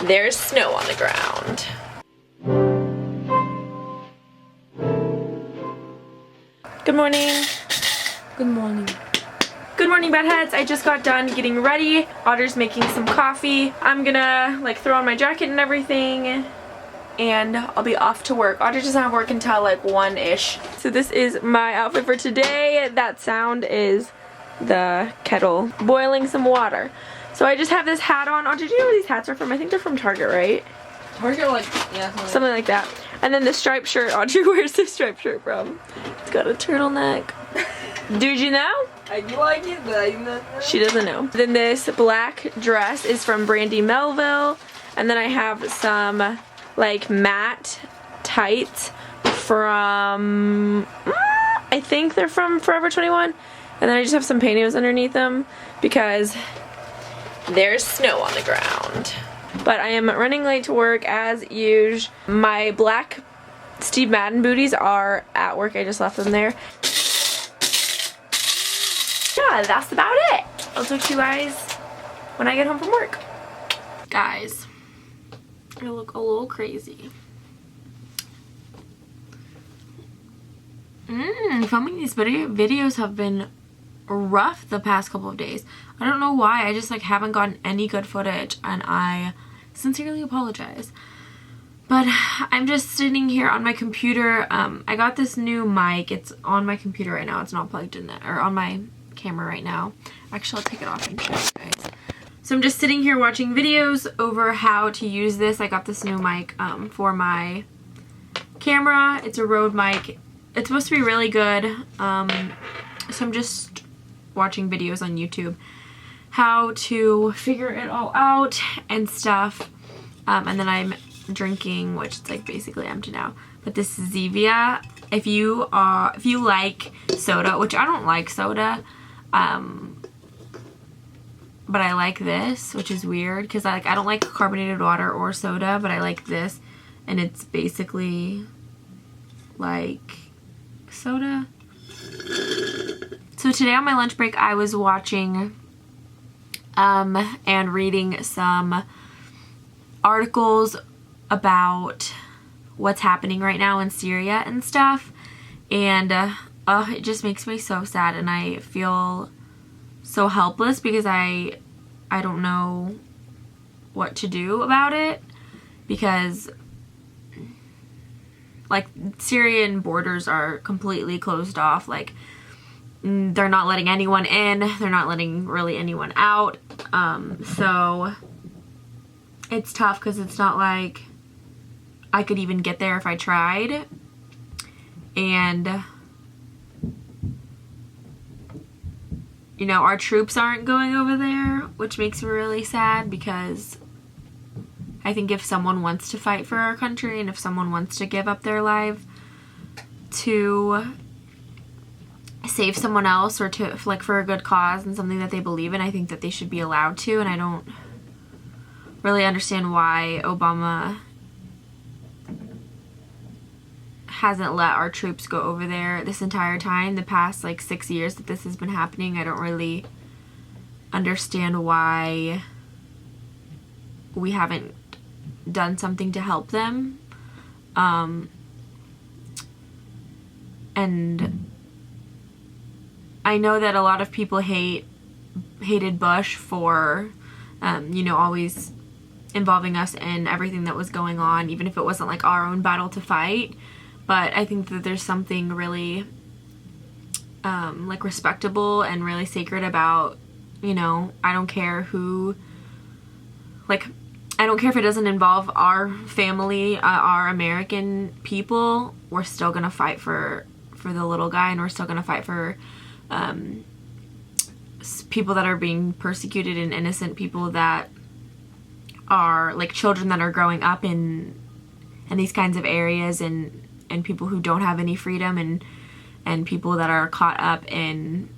There's snow on the ground. Good morning. Good morning. Good morning, bedheads. I just got done getting ready. Otter's making some coffee. I'm gonna like throw on my jacket and everything, and I'll be off to work. Otter doesn't have work until like 1-ish. So this is my outfit for today. That sound is the kettle boiling some water. So I just have this hat on. Otter, do you know where these hats are from? I think they're from Target, right? Target, like, yeah. Something like that. And then the striped shirt. Audrey, where's the striped shirt from? It's got a turtleneck. Did you know? I do like it, but I do not know. She doesn't know. Then this black dress is from Brandy Melville. And then I have some like matte tights from, I think they're from Forever 21. And then I just have some pantyhose underneath them because there's snow on the ground. But I am running late to work as usual. My black Steve Madden booties are at work. I just left them there. Yeah, that's about it. I'll talk to you guys when I get home from work. Guys, I look a little crazy. Filming these videos have been rough the past couple of days. I don't know why. I just like haven't gotten any good footage, and I sincerely apologize. But I'm just sitting here on my computer. I got this new mic. It's on my computer right now. It's not plugged in or on my camera right now. Actually, I'll take it off and show you guys. So I'm just sitting here watching videos over how to use this. I got this new mic for my camera. It's a Rode mic. It's supposed to be really good. So I'm just watching videos on YouTube how to figure it all out and stuff. And then I'm drinking, which is like basically empty now, but this is Zevia. If you like soda, which I don't like soda, but I like this, which is weird because I don't like carbonated water or soda, but I like this, and it's basically like soda. So today on my lunch break I was watching and reading some articles about what's happening right now in Syria and stuff, and it just makes me so sad, and I feel so helpless because I don't know what to do about it, because like Syrian borders are completely closed off. Like they're not letting anyone in, they're not letting really anyone out, so it's tough because it's not like I could even get there if I tried. And you know, our troops aren't going over there, which makes me really sad, because I think if someone wants to fight for our country and if someone wants to give up their life to save someone else or to like for a good cause and something that they believe in, I think that they should be allowed to. And I don't really understand why Obama hasn't let our troops go over there this entire time, the past like 6 years that this has been happening. I don't really understand why we haven't done something to help them. And I know that a lot of people hated Bush for you know, always involving us in everything that was going on, even if it wasn't like our own battle to fight. But I think that there's something really like respectable and really sacred about, you know, I don't care who, like, I don't care if it doesn't involve our family, our American people, we're still gonna fight for the little guy, and we're still gonna fight for people that are being persecuted and innocent people that are like children that are growing up in these kinds of areas, and people who don't have any freedom, and people that are caught up in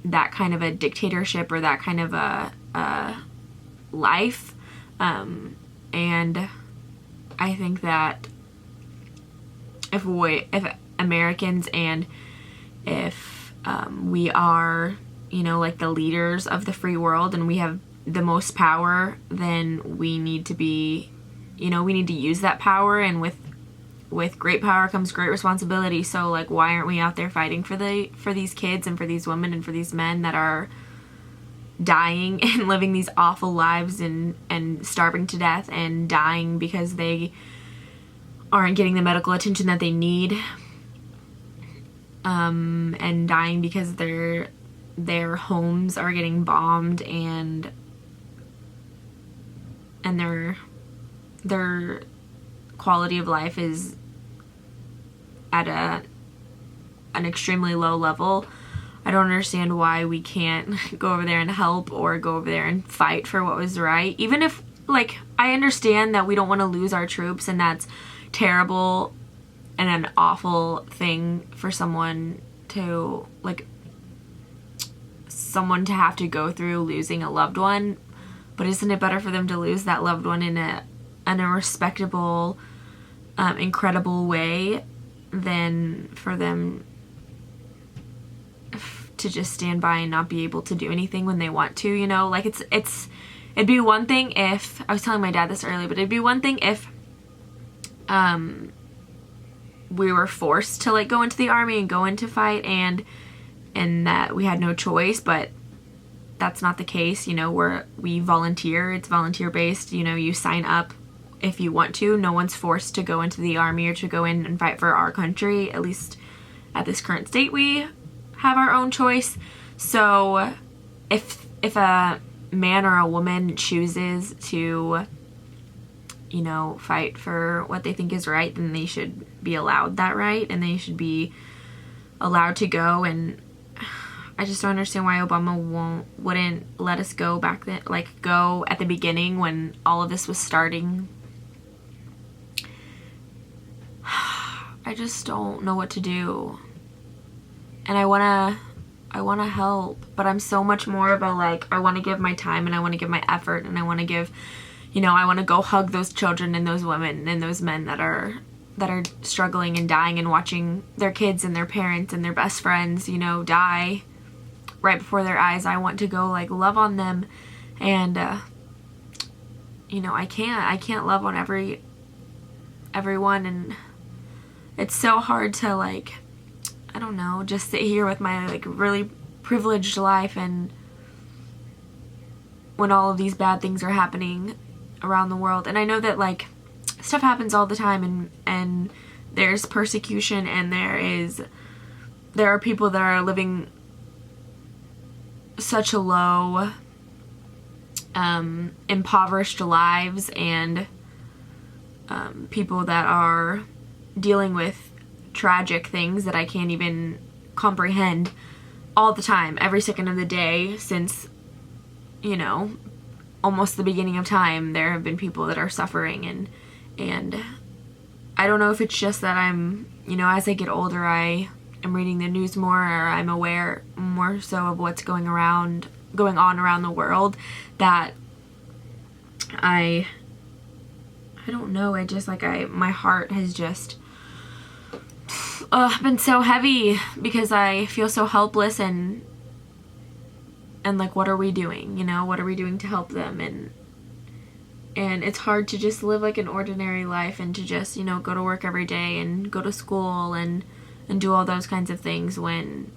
that kind of a dictatorship or that kind of a life. And I think that if Americans and if we are, you know, like the leaders of the free world, and we have the most power, then we need to be, we need to use that power, and with great power comes great responsibility. So like, why aren't we out there fighting for these kids and for these women and for these men that are dying and living these awful lives and starving to death and dying because they aren't getting the medical attention that they need, and dying because their homes are getting bombed and their quality of life is at an extremely low level. I don't understand why we can't go over there and help, or go over there and fight for what was right. Even if, like, I understand that we don't want to lose our troops, and that's terrible and an awful thing for someone to have to go through, losing a loved one. But isn't it better for them to lose that loved one in a respectable, incredible way than for them to just stand by and not be able to do anything when they want to, Like, it'd be one thing if, I was telling my dad this earlier, but it'd be one thing if we were forced to, like, go into the army and go into fight, and that we had no choice, but that's not the case. We volunteer. It's volunteer based. You sign up if you want to. No one's forced to go into the army or to go in and fight for our country. At least at this current state, we have our own choice. So if a man or a woman chooses to, fight for what they think is right, then they should be allowed that right, and they should be allowed to go. And I just don't understand why Obama wouldn't let us go back then, like, go at the beginning when all of this was starting. I just don't know what to do. And I want to help, but I'm so much more of a, like, I want to give my time, and I want to give my effort, and I want to give, I want to go hug those children and those women and those men that are struggling and dying, and watching their kids and their parents and their best friends, die right before their eyes. I want to go, like, love on them, and I can't love on everyone, and it's so hard to, like, I don't know, just sit here with my, like, really privileged life, and when all of these bad things are happening around the world. And I know that, like, stuff happens all the time, and there's persecution, and there are people that are living such a low, impoverished lives, and people that are dealing with tragic things that I can't even comprehend all the time, every second of the day, since, almost the beginning of time. There have been people that are suffering, and I don't know if it's just that I'm, as I get older, I am reading the news more, or I'm aware more so of what's going on around the world, that I don't know, I just, like, my heart has just been so heavy, because I feel so helpless, and like, what are we doing? What are we doing to help them? And it's hard to just live, like, an ordinary life, and to just, go to work every day, and go to school, and do all those kinds of things when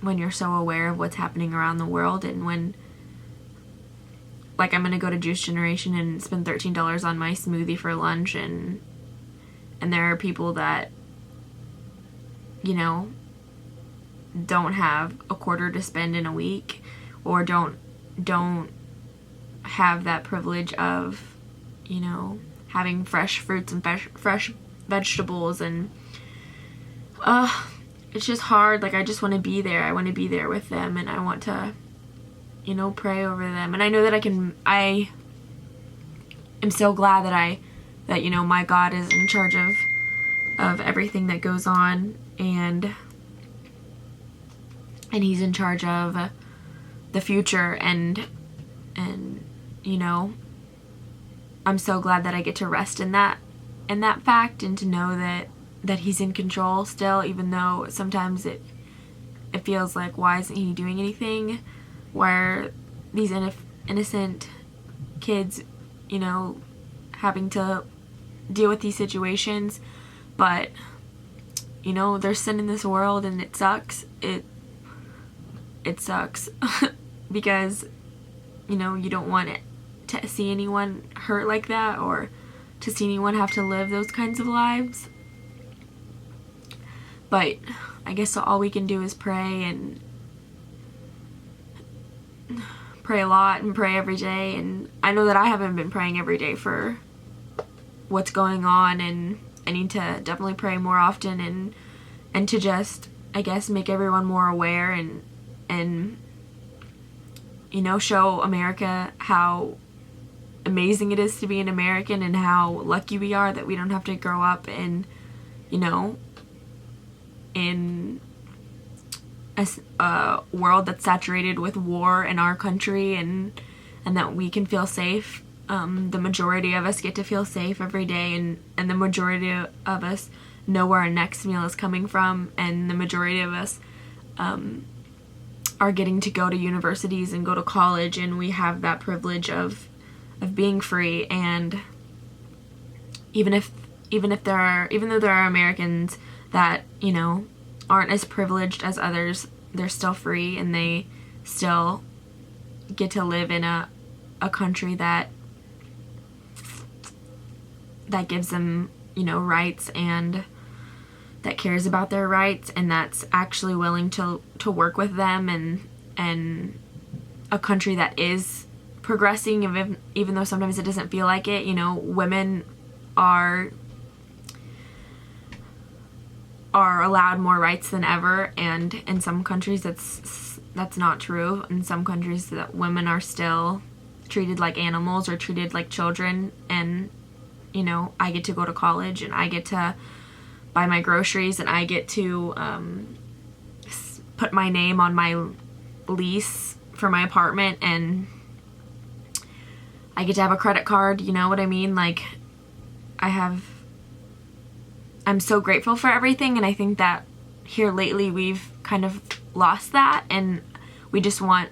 you're so aware of what's happening around the world. And when, like, I'm gonna go to Juice Generation and spend $13 on my smoothie for lunch, and there are people that, don't have a quarter to spend in a week, or don't have that privilege of, having fresh fruits and fresh vegetables, and it's just hard. Like, I just want to be there. I want to be there with them, and I want to, pray over them. And I know that I am so glad that my God is in charge of everything that goes on, and he's in charge of the future, and I'm so glad that I get to rest in that fact, and to know that he's in control still, even though sometimes it feels like, why isn't he doing anything? Why are these innocent kids, you know, having to deal with these situations. But, you know, there's sin in this world, and it sucks. It sucks because, you know, you don't want it to see anyone hurt like that, or to see anyone have to live those kinds of lives. But I guess all we can do is pray, and pray a lot, and pray every day. And I know that I haven't been praying every day for what's going on, and I need to definitely pray more often, and to just, I guess, make everyone more aware, and you know, show America how amazing it is to be an American, and how lucky we are that we don't have to grow up in, you know, in a world that's saturated with war in our country, and that we can feel safe. The majority of us get to feel safe every day, and the majority of us know where our next meal is coming from, and the majority of us are getting to go to universities and go to college, and we have that privilege of being free. And even though there are Americans that, you know, aren't as privileged as others, they're still free, and they still get to live in a country that gives them, you know, rights, and that cares about their rights, and that's actually willing to work with them, and a country that is progressing, even though sometimes it doesn't feel like it. You know, women are allowed more rights than ever, and in some countries that's not true. In some countries, that women are still treated like animals, or treated like children. And, you know, I get to go to college, and I get to buy my groceries, and I get to put my name on my lease for my apartment, and I get to have a credit card. You know what I mean? Like, I'm so grateful for everything, and I think that here lately we've kind of lost that, and we just want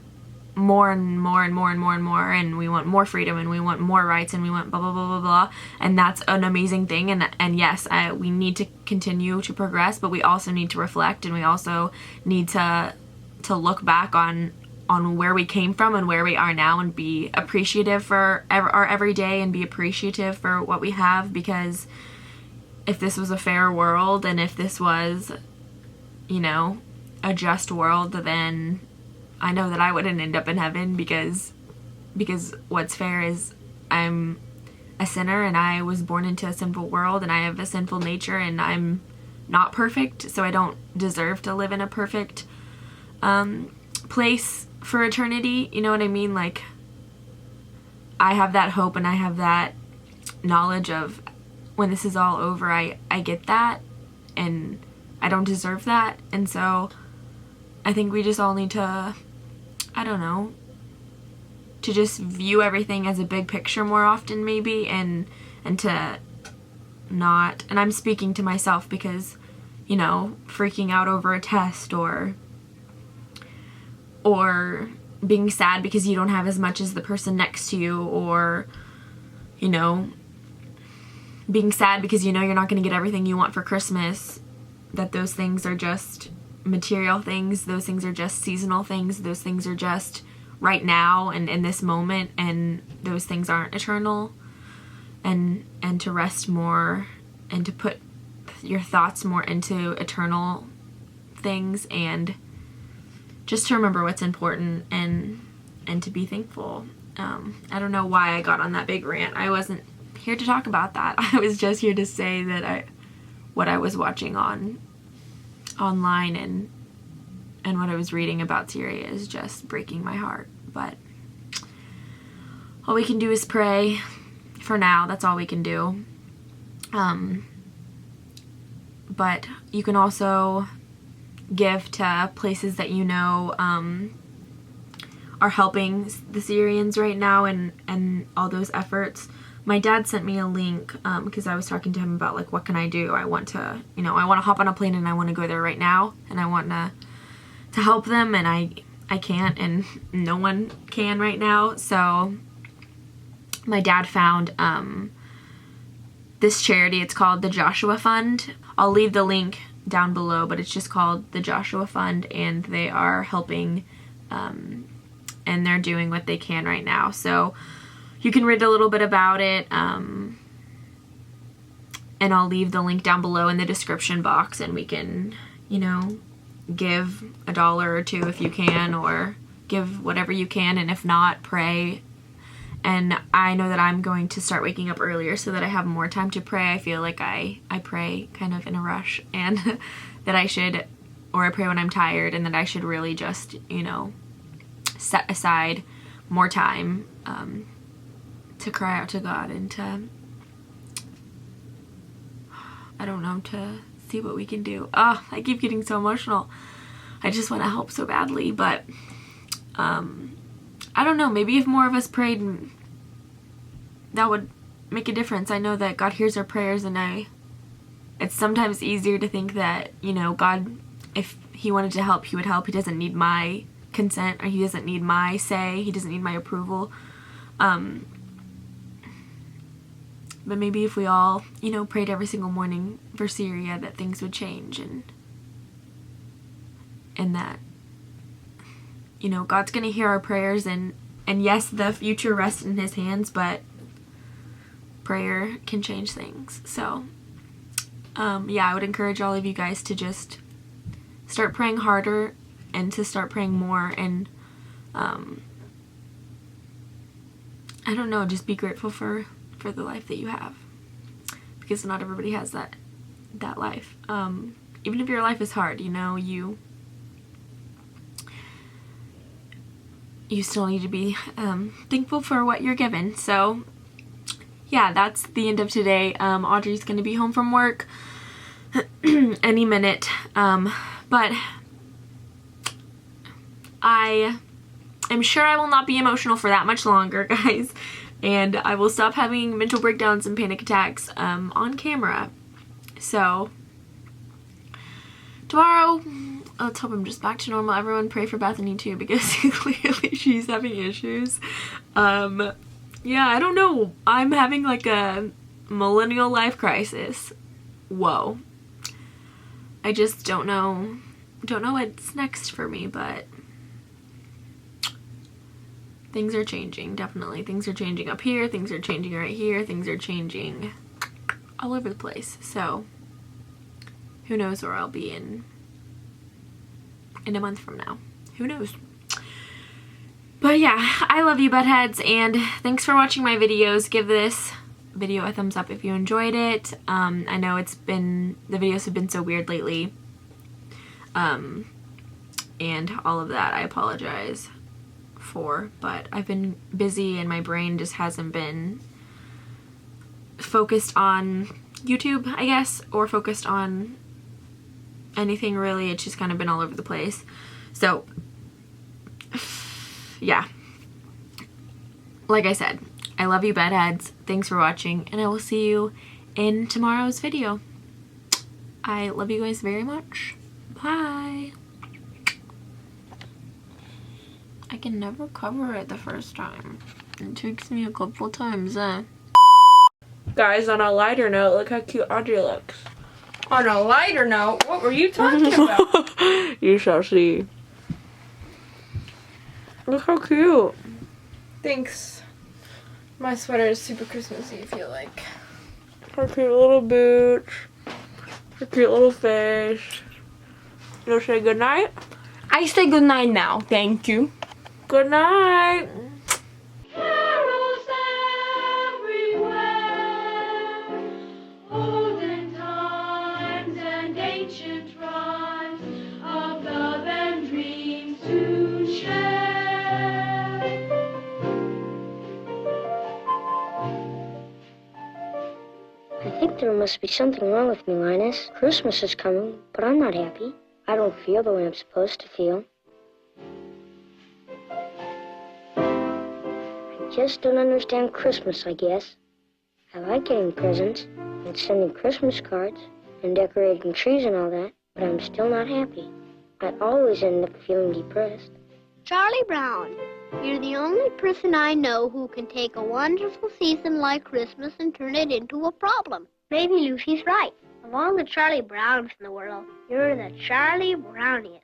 more and more and more and more and more, and we want more freedom, and we want more rights, and we want blah blah blah blah blah. And that's an amazing thing, and yes, we need to continue to progress, but we also need to reflect, and we also need to look back on where we came from and where we are now, and be appreciative for our everyday, and be appreciative for what we have. Because if this was a fair world, and if this was, you know, a just world, then I know that I wouldn't end up in heaven, because what's fair is I'm a sinner, and I was born into a sinful world, and I have a sinful nature, and I'm not perfect, so I don't deserve to live in a perfect place for eternity. You know what I mean? Like, I have that hope, and I have that knowledge of, when this is all over, I get that, and I don't deserve that. And so I think we just all need to, I don't know, to just view everything as a big picture more often, maybe, and to not, and I'm speaking to myself, because, you know, freaking out over a test, or being sad because you don't have as much as the person next to you, or, you know, being sad because you know you're not going to get everything you want for Christmas, that those things are just material things, those things are just seasonal things, those things are just right now and in this moment, and those things aren't eternal. And to rest more, and to put your thoughts more into eternal things, and just to remember what's important, and to be thankful. I don't know why I got on that big rant. I wasn't here to talk about that. I was just here to say that what I was watching online and what I was reading about Syria is just breaking my heart. But all we can do is pray for now. That's all we can do. But you can also give to places that you know are helping the Syrians right now, and all those efforts. My dad sent me a link because I was talking to him about, like, what can I do? I want to, you know, I want to hop on a plane, and I want to go there right now, and I want to help them. And I I can't, and no one can right now. So my dad found this charity. It's called the Joshua Fund. I'll leave the link down below, but it's just called the Joshua Fund, and they are helping and they're doing what they can right now. So you can read a little bit about it, and I'll leave the link down below in the description box, and we can, you know, give $1 or $2 if you can, or give whatever you can, and if not, pray. And I know that I'm going to start waking up earlier so that I have more time to pray. I feel like I pray kind of in a rush, and that I should, or I pray when I'm tired, and that I should really just, you know, set aside more time to cry out to God and to, I don't know, to see what we can do. Oh, I keep getting so emotional. I just want to help so badly, but I don't know, maybe if more of us prayed, that would make a difference. I know that God hears our prayers, and it's sometimes easier to think that, you know, God, if he wanted to help, he would help. He doesn't need my consent, or he doesn't need my say, he doesn't need my approval. But maybe if we all, you know, prayed every single morning for Syria, that things would change, and that, you know, God's gonna hear our prayers, and yes, the future rests in his hands, but prayer can change things. So yeah, I would encourage all of you guys to just start praying harder, and to start praying more, and I don't know, just be grateful for the life that you have, because not everybody has that life. Even if your life is hard, you know, you still need to be thankful for what you're given. So yeah, that's the end of today. Audrey's gonna be home from work any minute, but I am sure I will not be emotional for that much longer, guys, and I will stop having mental breakdowns and panic attacks on camera. So tomorrow, let's hope I'm just back to normal. Everyone pray for Bethany too, because clearly she's having issues. Yeah, I don't know. I'm having like a millennial life crisis. Whoa. I just don't know what's next for me, but things are changing, definitely. Things are changing up here, things are changing right here, things are changing all over the place. So who knows where I'll be in a month from now. Who knows? But yeah, I love you, buttheads, and thanks for watching my videos. Give this video a thumbs up if you enjoyed it. I know the videos have been so weird lately, and all of that I apologize for, but I've been busy and my brain just hasn't been focused on YouTube, I guess, or focused on anything really. It's just kind of been all over the place. So yeah, like I said, I love you, bedheads. Thanks for watching, and I will see you in tomorrow's video. I love you guys very much. Bye. I can never cover it the first time. It takes me a couple times. Guys, on a lighter note, look how cute Audrey looks. On a lighter note, what were you talking about? You shall see. Look how cute. Thanks. My sweater is super Christmassy, I feel like. Her cute little boots. Her cute little face. You'll say goodnight? I say goodnight now, thank you. Good night. Carols everywhere, olden times and ancient rhymes of love and dreams to share. I think there must be something wrong with me, Linus. Christmas is coming, but I'm not happy. I don't feel the way I'm supposed to feel. I just don't understand Christmas, I guess. I like getting presents and sending Christmas cards and decorating trees and all that, but I'm still not happy. I always end up feeling depressed. Charlie Brown, you're the only person I know who can take a wonderful season like Christmas and turn it into a problem. Maybe Lucy's right. Of all the Charlie Browns in the world, you're the Charlie Browniest.